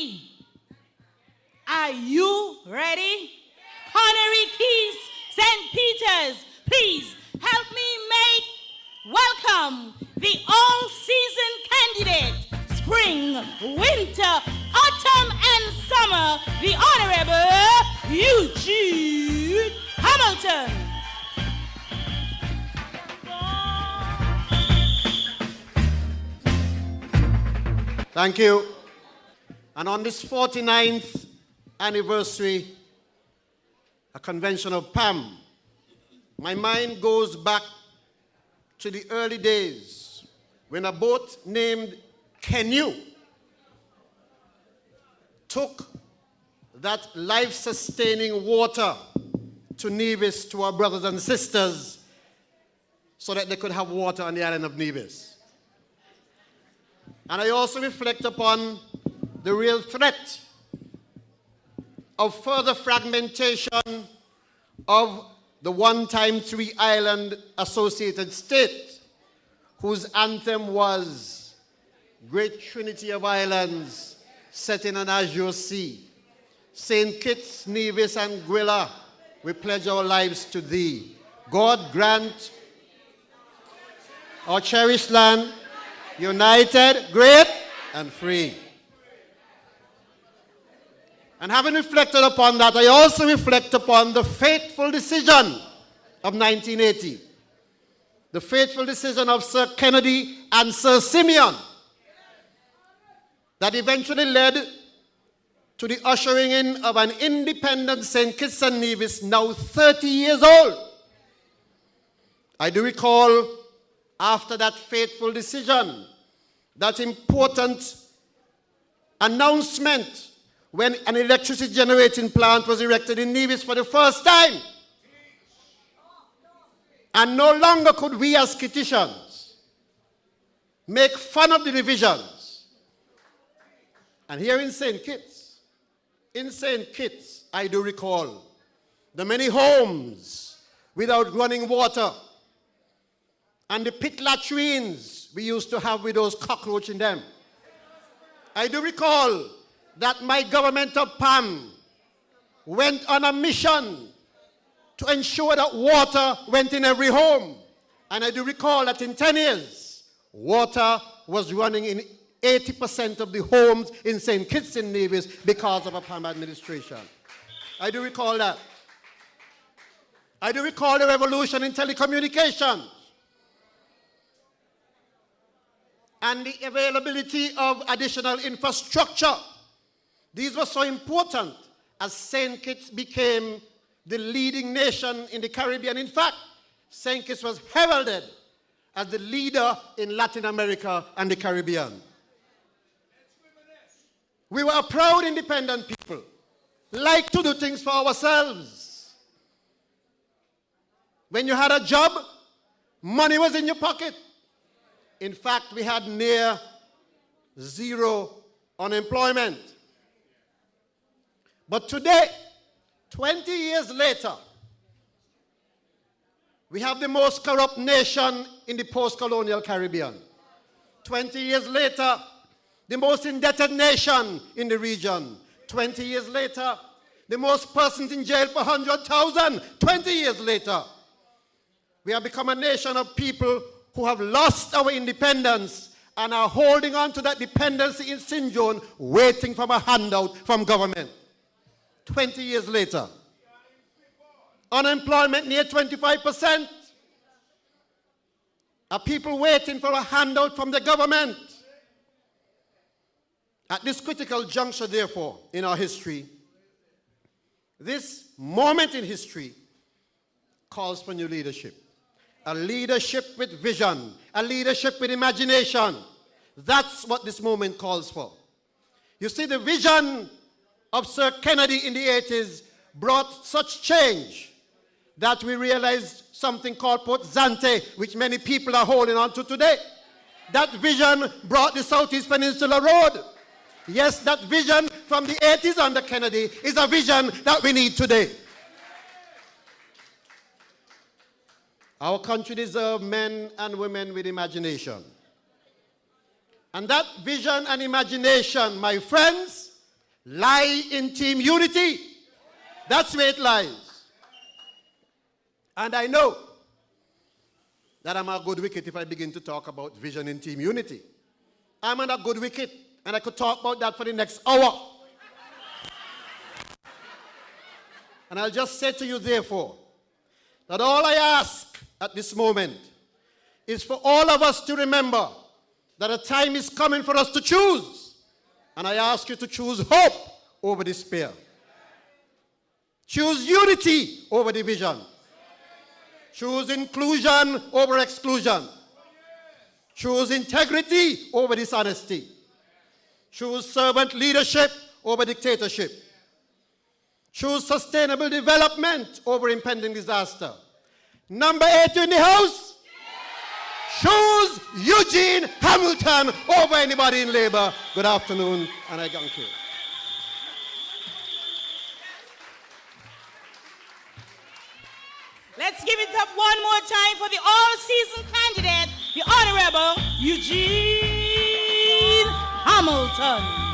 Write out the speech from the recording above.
ready? Are you ready? Honorary Keys, St. Peter's, please help me welcome the all-season candidate, spring, winter, autumn, and summer, the Honorable Eugene Hamilton. Thank you. And on this 49th anniversary, a convention of PAM, my mind goes back to the early days when a boat named Canoe took that life-sustaining water to Nevis, to our brothers and sisters, so that they could have water on the island of Nevis. And I also reflect upon the real threat of further fragmentation of the one-time three-island associated state, whose anthem was Great Trinity of Islands set in an azure sea. St. Kitts, Nevis, and Gwilla, we pledge our lives to thee. God grant our cherished land, united, great, and free. And having reflected upon that, I also reflect upon the fateful decision of 1980. The fateful decision of Sir Kennedy and Sir Simeon that eventually led to the ushering in of an independent St. Kitts and Nevis, now 30 years old. I do recall, after that fateful decision, that important announcement when an electricity generating plant was erected in Nevis for the first time. And no longer could we as Kittitians make fun of the divisions. And here in St. Kitts, I do recall the many homes without running water and the pit latrines we used to have with those cockroaches in them. I do recall that my government of PAM went on a mission to ensure that water went in every home. And I do recall that in 10 years, water was running in 80% of the homes in St. Kitts and Nevis because of a PAM administration. I do recall that. I do recall the revolution in telecommunications and the availability of additional infrastructure. These were so important as St. Kitts became the leading nation in the Caribbean. In fact, St. Kitts was heralded as the leader in Latin America and the Caribbean. We were a proud independent people, like to do things for ourselves. When you had a job, money was in your pocket. In fact, we had near zero unemployment. But today, 20 years later, we have the most corrupt nation in the post-colonial Caribbean. 20 years later, the most indebted nation in the region. 20 years later, the most persons in jail for 100,000. 20 years later, we have become a nation of people who have lost our independence and are holding on to that dependency in St. John, waiting for a handout from government. 20 years later. Unemployment near 25%. Are people waiting for a handout from the government? At this critical juncture, therefore, in our history, this moment in history calls for new leadership. A leadership with vision, a leadership with imagination. That's what this moment calls for. You see, the vision of Sir Kennedy in the 80s brought such change that we realized something called Port Zante, which many people are holding on to today. That vision brought the Southeast Peninsula Road. Yes, that vision from the 80s under Kennedy is a vision that we need today. Our country deserves men and women with imagination. And that vision and imagination, my friends, lie in team unity. That's where it lies. And I know that I'm a good wicket if I begin to talk about vision in team unity. I'm on a good wicket, and I could talk about that for the next hour. And I'll just say to you, therefore, that all I ask at this moment is for all of us to remember that a time is coming for us to choose. And I ask you to choose hope over despair. Choose unity over division. Choose inclusion over exclusion. Choose integrity over dishonesty. Choose servant leadership over dictatorship. Choose sustainable development over impending disaster. Number 8 in the house. Choose Eugene Hamilton over anybody in Labour. Good afternoon, and I thank you. Let's give it up one more time for the all-season candidate, the Honorable Eugene Hamilton.